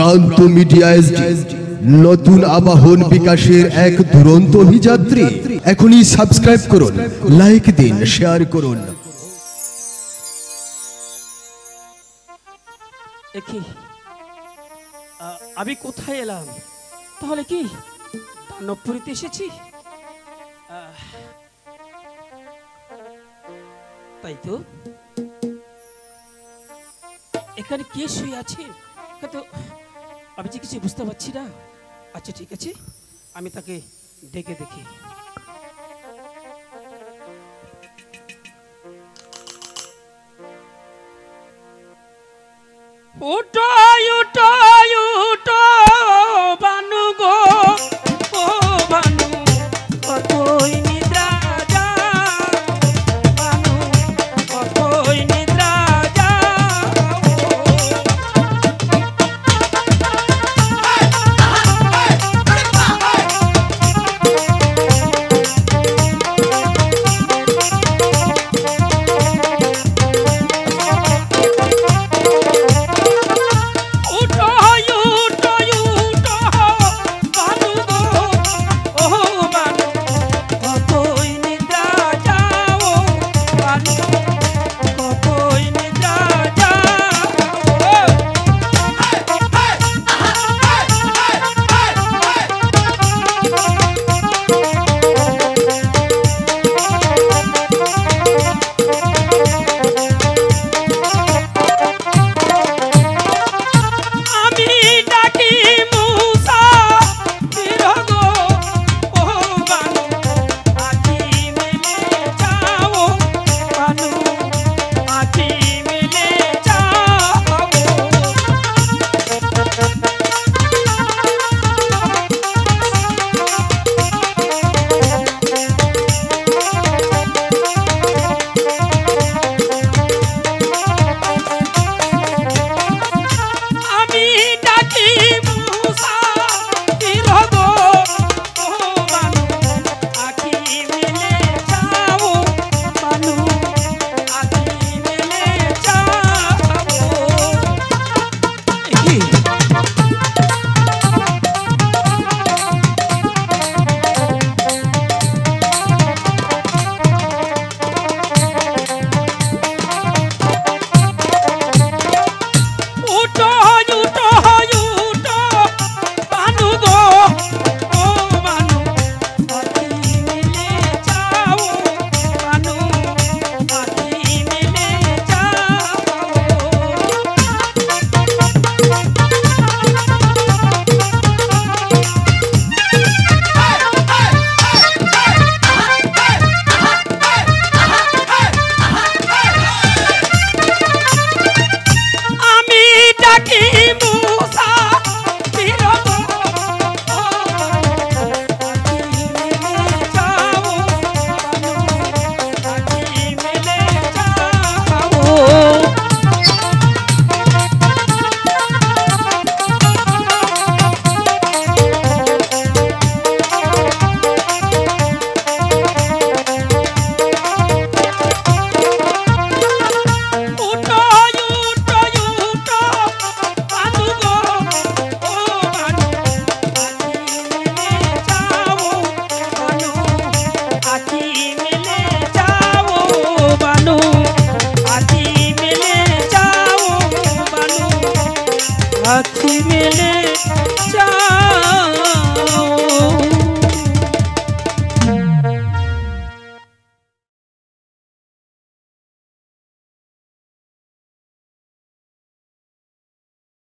প্রান্ত media SD নতুন আবাহন বিকাশের এক দুরন্ত অভিযাত্রী। এখনই সাবস্ক্রাইব করুন, লাইক দিন, শেয়ার করুন। আমি কোথায় এলাম? তাহলে কি দানবপুরীতে এসেছি? তাই তো, এখানে কে শুয়ে আছে? কিন্তু আমি যে কিছু বুঝতে পারছি না। আচ্ছা ঠিক আছে, আমি তাকে ডেকে দেখি। উঠো উঠো উঠো বানু গো, ও বানু কতই নিদ্রা যাও, বানু কতই নিদ্রা আখি মেলে যাও।